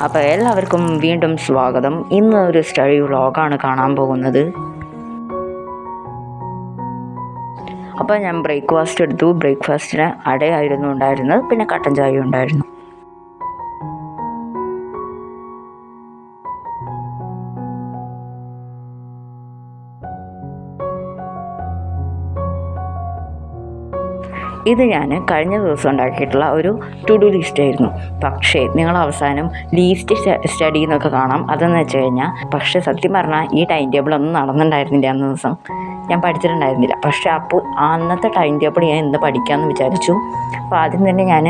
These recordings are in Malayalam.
അപ്പോൾ എല്ലാവർക്കും വീണ്ടും സ്വാഗതം. ഇന്ന് ഒരു സ്റ്റഡി വ്ളോഗാണ് കാണാൻ പോകുന്നത്. അപ്പോൾ ഞാൻ ബ്രേക്ക്ഫാസ്റ്റ് എടുത്തു. ബ്രേക്ക്ഫാസ്റ്റിന് അടയായിരുന്നു ഉണ്ടായിരുന്നത്, പിന്നെ കട്ടൻ ചായ ഉണ്ടായിരുന്നു. ഇത് ഞാൻ കഴിഞ്ഞ ദിവസം ഉണ്ടാക്കിയിട്ടുള്ള ഒരു ടു ഡു ലിസ്റ്റ് ആയിരുന്നു. പക്ഷേ നിങ്ങൾ അവസാനം ലീസ്റ്റ് സ്റ്റഡി എന്നൊക്കെ കാണാം. അതെന്ന് വെച്ച് കഴിഞ്ഞാൽ പക്ഷേ സത്യം പറഞ്ഞാൽ ഈ ടൈം ടേബിൾ ഒന്നും നടന്നിട്ടുണ്ടായിരുന്നില്ല. അന്ന് ദിവസം ഞാൻ പഠിച്ചിട്ടുണ്ടായിരുന്നില്ല. പക്ഷേ അപ്പോൾ അന്നത്തെ ടൈം ടേബിൾ ഞാൻ ഇന്ന് പഠിക്കാമെന്ന് വിചാരിച്ചു. അപ്പോൾ ആദ്യം തന്നെ ഞാൻ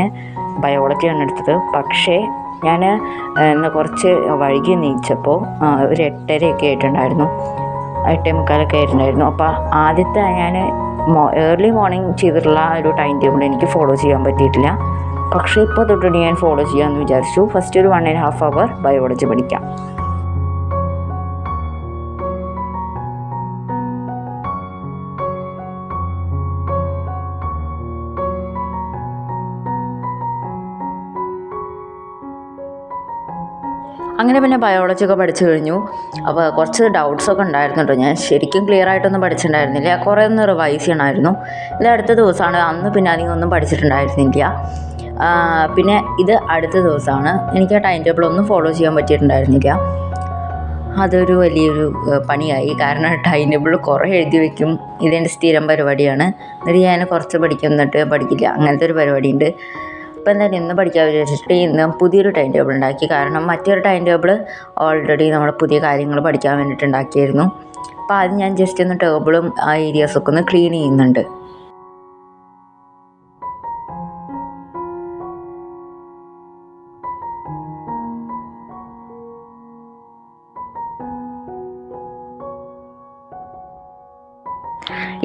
ബയോളജിയാണ് എടുത്തത്. പക്ഷേ ഞാൻ ഇന്ന് കുറച്ച് വൈകി എണീച്ചപ്പോൾ ഒരു 8:30 ആയിട്ടുണ്ടായിരുന്നു, 8:45 ആയിട്ടുണ്ടായിരുന്നു. അപ്പോൾ ആദ്യത്തെ ഞാൻ ഏർലി മോർണിംഗ് ചെയ്തിട്ടുള്ള ഒരു ടൈം ടേബിൾ എനിക്ക് ഫോളോ ചെയ്യാൻ പറ്റിയിട്ടില്ല. പക്ഷേ ഇപ്പോൾ തൊട്ടിട്ട് ഞാൻ ഫോളോ ചെയ്യാമെന്ന് വിചാരിച്ചു. ഫസ്റ്റ് ഒരു 1.5 അവർ ബയോളജി പഠിക്കാം. അങ്ങനെ പിന്നെ ബയോളജി ഒക്കെ പഠിച്ചു കഴിഞ്ഞു. അപ്പോൾ കുറച്ച് ഡൗട്ട്സൊക്കെ ഉണ്ടായിരുന്നു കേട്ടോ. ഞാൻ ശരിക്കും ക്ലിയർ ആയിട്ടൊന്നും പഠിച്ചിട്ടുണ്ടായിരുന്നില്ല. കുറേ ഒന്ന് റിവൈസ് ചെയ്യണമായിരുന്നു. ഇത് അടുത്ത ദിവസമാണ്. അന്ന് പിന്നെ അധികം ഒന്നും പഠിച്ചിട്ടുണ്ടായിരുന്നില്ല. പിന്നെ ഇത് അടുത്ത ദിവസമാണ്. എനിക്ക് ആ ടൈം ടേബിൾ ഒന്നും ഫോളോ ചെയ്യാൻ പറ്റിയിട്ടുണ്ടായിരുന്നില്ല. അതൊരു വലിയൊരു പണിയായി. കാരണം ടൈം ടേബിൾ കുറേ എഴുതി വയ്ക്കും. ഇതെൻ്റെ സ്ഥിരം പരിപാടിയാണ്. എന്നിട്ട് ഞാൻ കുറച്ച് പഠിക്കും, എന്നിട്ട് പഠിക്കില്ല. അങ്ങനത്തെ ഒരു പരിപാടിയുണ്ട്. അപ്പോൾ എന്തായാലും ഇന്ന് പഠിക്കാൻ വിചാരിച്ചിട്ട് ഇന്ന് പുതിയൊരു ടൈം ടേബിൾ ഉണ്ടാക്കി. കാരണം മറ്റൊരു ടൈം ടേബിൾ ഓൾറെഡി നമ്മൾ പുതിയ കാര്യങ്ങൾ പഠിക്കാൻ വേണ്ടിയിട്ട് ഉണ്ടാക്കിയായിരുന്നു. അപ്പോൾ അത് ഞാൻ ജസ്റ്റ് ഒന്ന് ടേബിളും ആ ഏരിയാസൊക്കെ ഒന്ന് ക്ലീൻ ചെയ്യുന്നുണ്ട്.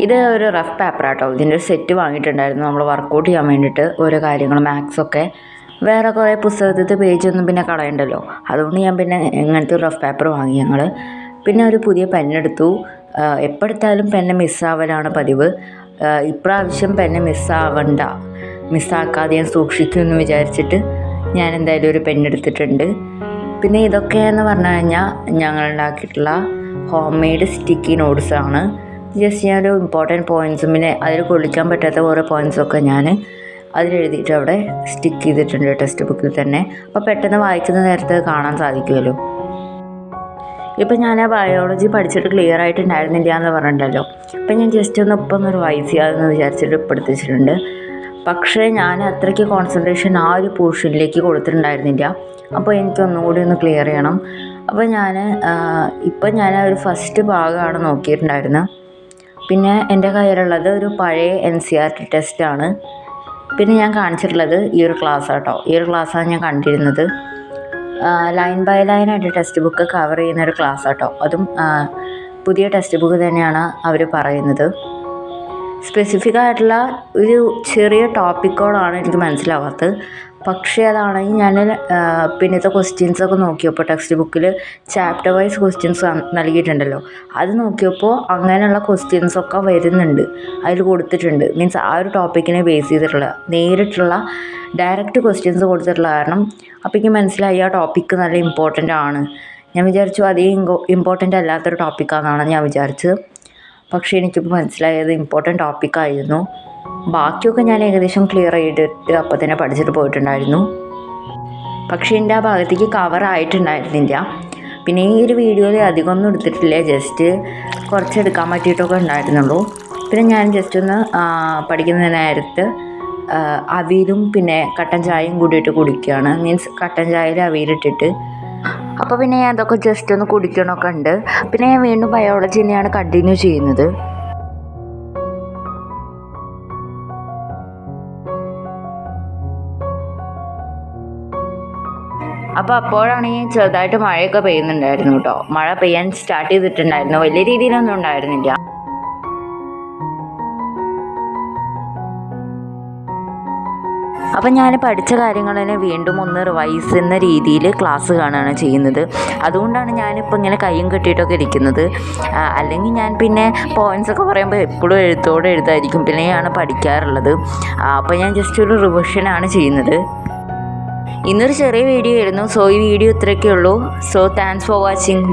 ഇത് ഒരു റഫ് പേപ്പറാട്ടോ. ഇതിൻ്റെ ഒരു സെറ്റ് വാങ്ങിയിട്ടുണ്ടായിരുന്നു നമ്മൾ വർക്കൗട്ട് ചെയ്യാൻ വേണ്ടിയിട്ട്. ഓരോ കാര്യങ്ങൾ മാത്സൊക്കെ വേറെ കുറേ പുസ്തകത്തിൻ്റെ പേജൊന്നും പിന്നെ കളയണ്ടല്ലോ. അതുകൊണ്ട് ഞാൻ പിന്നെ ഇങ്ങനത്തെ ഒരു റഫ് പേപ്പർ വാങ്ങി ഞങ്ങൾ. പിന്നെ ഒരു പുതിയ പെന്നെടുത്തു. എപ്പോഴെടുത്താലും പെന്ന് മിസ്സാവലാണ് പതിവ്. ഇപ്രാവശ്യം പെന്ന് മിസ്സാക്കാതെ ഞാൻ സൂക്ഷിക്കുമെന്ന് വിചാരിച്ചിട്ട് ഞാൻ എന്തായാലും ഒരു പെന്നെടുത്തിട്ടുണ്ട്. പിന്നെ ഇതൊക്കെയെന്ന് പറഞ്ഞു കഴിഞ്ഞാൽ ഞങ്ങളുണ്ടാക്കിയിട്ടുള്ള ഹോം മെയ്ഡ് സ്റ്റിക്കി നോട്ട്സാണ്. ജസ്റ്റ് ഞാനൊരു ഇമ്പോർട്ടൻറ്റ് പോയിൻറ്റ്സും പിന്നെ അതിൽ കൊള്ളിക്കാൻ പറ്റാത്ത കുറേ പോയിൻറ്റ്സൊക്കെ ഞാൻ അതിലെഴുതിയിട്ട് അവിടെ സ്റ്റിക്ക് ചെയ്തിട്ടുണ്ട് ടെക്സ്റ്റ് ബുക്കിൽ തന്നെ. അപ്പോൾ പെട്ടെന്ന് വായിക്കുന്ന നേരത്ത് കാണാൻ സാധിക്കുമല്ലോ. ഇപ്പം ഞാൻ ആ ബയോളജി പഠിച്ചിട്ട് ക്ലിയർ ആയിട്ടുണ്ടായിരുന്നില്ല എന്ന് പറഞ്ഞിട്ടുണ്ടല്ലോ. അപ്പം ഞാൻ ജസ്റ്റ് ഒന്ന് റിവൈസ് ചെയ്യാമെന്ന് വിചാരിച്ചിട്ട് ഇപ്പോൾ എടുത്തിട്ടുണ്ട്. പക്ഷേ ഞാൻ അത്രയ്ക്ക് കോൺസെൻട്രേഷൻ ആ ഒരു പോർഷനിലേക്ക് കൊടുത്തിട്ടുണ്ടായിരുന്നില്ല. അപ്പോൾ എനിക്കൊന്നുകൂടി ഒന്ന് ക്ലിയർ ചെയ്യണം. അപ്പോൾ ഇപ്പം ഞാൻ ഒരു ഫസ്റ്റ് ഭാഗമാണ് നോക്കിയിട്ടുണ്ടായിരുന്നത്. പിന്നെ എൻ്റെ കയ്യിലുള്ളത് ഒരു പഴയ NCERT ടെസ്റ്റാണ്. പിന്നെ ഞാൻ കാണിച്ചിട്ടുള്ളത് ഈ ഒരു ക്ലാസ് കേട്ടോ. ഈ ഒരു ക്ലാസ്സാണ് ഞാൻ കണ്ടിരുന്നത്. ലൈൻ ബൈ ലൈനായിട്ട് ടെക്സ്റ്റ് ബുക്ക് കവർ ചെയ്യുന്ന ഒരു ക്ലാസ് കേട്ടോ. അതും പുതിയ ടെക്സ്റ്റ് ബുക്ക് തന്നെയാണ് അവർ പറയുന്നത്. സ്പെസിഫിക് ആയിട്ടുള്ള ഒരു ചെറിയ ടോപ്പിക്കോടാണ് എനിക്ക് മനസ്സിലാവാത്തത്. പക്ഷേ അതാണെങ്കിൽ ഞാൻ പിന്നത്തെ ക്വസ്റ്റ്യൻസൊക്കെ നോക്കിയപ്പോൾ ടെക്സ്റ്റ് ബുക്കിൽ ചാപ്റ്റർ വൈസ് ക്വസ്റ്റ്യൻസ് നൽകിയിട്ടുണ്ടല്ലോ. അത് നോക്കിയപ്പോൾ അങ്ങനെയുള്ള ക്വസ്റ്റ്യൻസൊക്കെ വരുന്നുണ്ട്, അതിൽ കൊടുത്തിട്ടുണ്ട്. മീൻസ് ആ ഒരു ടോപ്പിക്കിനെ ബേസ് ചെയ്തിട്ടുള്ള നേരിട്ടുള്ള ഡയറക്റ്റ് ക്വസ്റ്റ്യൻസ് കൊടുത്തിട്ടുള്ള കാരണം അപ്പോൾ എനിക്ക് മനസ്സിലായി ആ ടോപ്പിക്ക് നല്ല ഇമ്പോർട്ടൻ്റ് ആണ്. ഞാൻ വിചാരിച്ചു അധികം ഇമ്പോർട്ടൻ്റ് അല്ലാത്തൊരു ടോപ്പിക്കാണെന്നാണ് ഞാൻ വിചാരിച്ചത്. പക്ഷേ എനിക്കിപ്പോൾ മനസ്സിലായത് ഇമ്പോർട്ടൻ്റ് ടോപ്പിക്കായിരുന്നു. ബാക്കിയൊക്കെ ഞാൻ ഏകദേശം ക്ലിയർ ചെയ്തിട്ട് അപ്പോൾ തന്നെ പഠിച്ചിട്ട് പോയിട്ടുണ്ടായിരുന്നു. പക്ഷേ എൻ്റെ ആ ഭാഗത്തേക്ക് കവർ ആയിട്ടുണ്ടായിരുന്നില്ല. പിന്നെ ഈ ഒരു വീഡിയോയിൽ അധികമൊന്നും എടുത്തിട്ടില്ല, ജസ്റ്റ് കുറച്ചെടുക്കാൻ പറ്റിയിട്ടൊക്കെ ഉണ്ടായിരുന്നുള്ളൂ. പിന്നെ ഞാൻ ജസ്റ്റ് ഒന്ന് പഠിക്കുന്ന നേരത്ത് അവിയലും പിന്നെ കട്ടൻ ചായയും കൂടിയിട്ട് കുടിക്കുകയാണ്. മീൻസ് കട്ടൻ ചായയിൽ അവിയലിട്ടിട്ട്. അപ്പോൾ പിന്നെ ഞാൻ അതൊക്കെ ജസ്റ്റ് ഒന്ന് കുടിക്കണമൊക്കെ ഉണ്ട്. പിന്നെ ഞാൻ വീണ്ടും ബയോളജി തന്നെയാണ് കണ്ടിന്യൂ ചെയ്യുന്നത്. അപ്പോൾ അപ്പോഴാണെങ്കിൽ ചെറുതായിട്ട് മഴയൊക്കെ പെയ്യുന്നുണ്ടായിരുന്നു കേട്ടോ. മഴ പെയ്യാൻ സ്റ്റാർട്ട് ചെയ്തിട്ടുണ്ടായിരുന്നു. വലിയ രീതിയിലൊന്നും ഉണ്ടായിരുന്നില്ല. അപ്പം ഞാൻ പഠിച്ച കാര്യങ്ങൾ തന്നെ വീണ്ടും ഒന്ന് റിവൈസ് എന്ന രീതിയിൽ ക്ലാസ് കാണുകയാണ് ചെയ്യുന്നത്. അതുകൊണ്ടാണ് ഞാനിപ്പോൾ ഇങ്ങനെ കയ്യും കെട്ടിയിട്ടൊക്കെ ഇരിക്കുന്നത്. അല്ലെങ്കിൽ ഞാൻ പിന്നെ പോയിൻറ്റ്സൊക്കെ പറയുമ്പോൾ എപ്പോഴും എഴുതായിരിക്കും, പിന്നെയാണ് പഠിക്കാറുള്ളത്. അപ്പോൾ ഞാൻ ജസ്റ്റ് ഒരു റിവിഷനാണ് ചെയ്യുന്നത്. ഇന്നൊരു ചെറിയ വീഡിയോ ആയിരുന്നു. സോ ഈ വീഡിയോ ഇത്രയൊക്കെ ഉള്ളൂ. So thanks for watching.